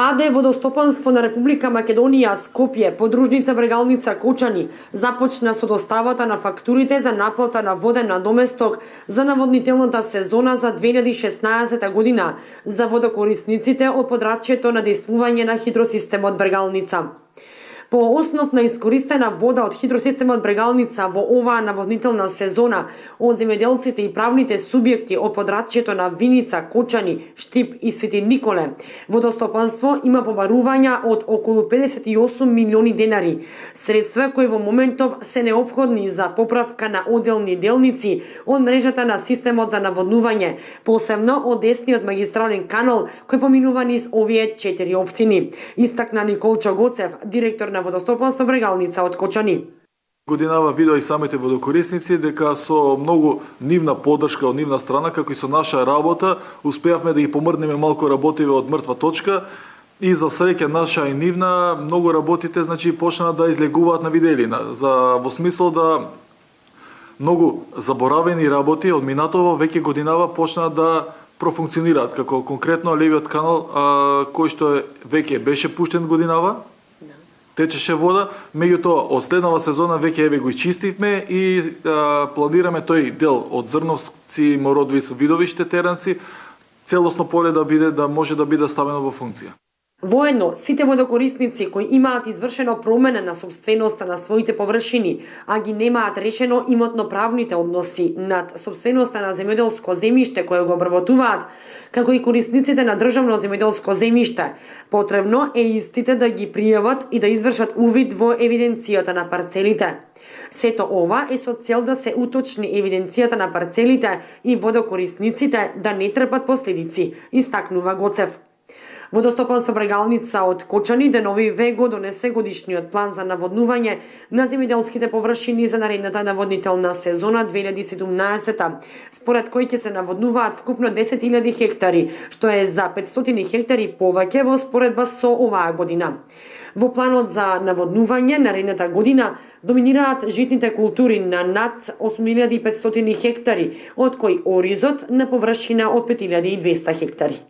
АД Водостопанство на Република Македонија Скопје, подружница Брегалница Кочани, започна со доставата на фактурите за наплата на воден надоместок за наводнителната сезона за 2016 година за водокорисниците од подрачјето на действување на хидросистемот Брегалница. По основ на искористена вода од хидросистемот Брегалница во оваа наводнителна сезона од земјоделците и правните субјекти од подрачјето на Виница, Кочани, Штип и Свети Николе, водостопанство има побарувања од околу 58 милиони денари, средства кои во моментов се неопходни за поправка на одделни делници од мрежата на системот за наводнување, посебно од десниот магистрален канал кој поминува низ овие 4 општини, истакна Николчо Гоцев, директор на водостопанство Брегалница од Кочани. Годинава видео и самите водокорисници дека со многу нивна поддршка од нивна страна, како и со наша работа, успеавме да ги помрднеме малку работиве од мртва точка и за среќа наша и нивна, многу работите почнаа да излегуваат на виделина, во смисол да многу заборавени работи од минатово веќе годинава почнаа да профункционираат, како конкретно левиот канал кој што веќе беше пуштен годинава, течеше вода, меѓутоа од следнава сезона веќе го изчистивме и планираме тој дел од Зрновци, Мородвис, Видовиште, Теранци, целосно поле да може да биде ставено во функција. Воедно, сите водокорисници кои имаат извршено промена на собственоста на своите површини, а ги немаат решено имотно-правните односи над собственоста на земјоделско земјиште кое го обработуваат, како и корисниците на државно земјоделско земјиште, потребно е истите да ги пријават и да извршат увид во евиденцијата на парцелите. Сето ова е со цел да се уточни евиденцијата на парцелите и водокорисниците да не трпат последици, истакнува Гоцев. Водостопанство Брегалница од Кочани деновиве го донесе годишниот план за наводнување на земјоделските површини за наредната наводнителна сезона 2017, според кој ќе се наводнуваат вкупно 10.000 хектари, што е за 500 хектари повеќе во споредба со оваа година. Во планот за наводнување наредната година доминираат житните култури на над 8.500 хектари, од кои оризот на површина од 5.200 хектари.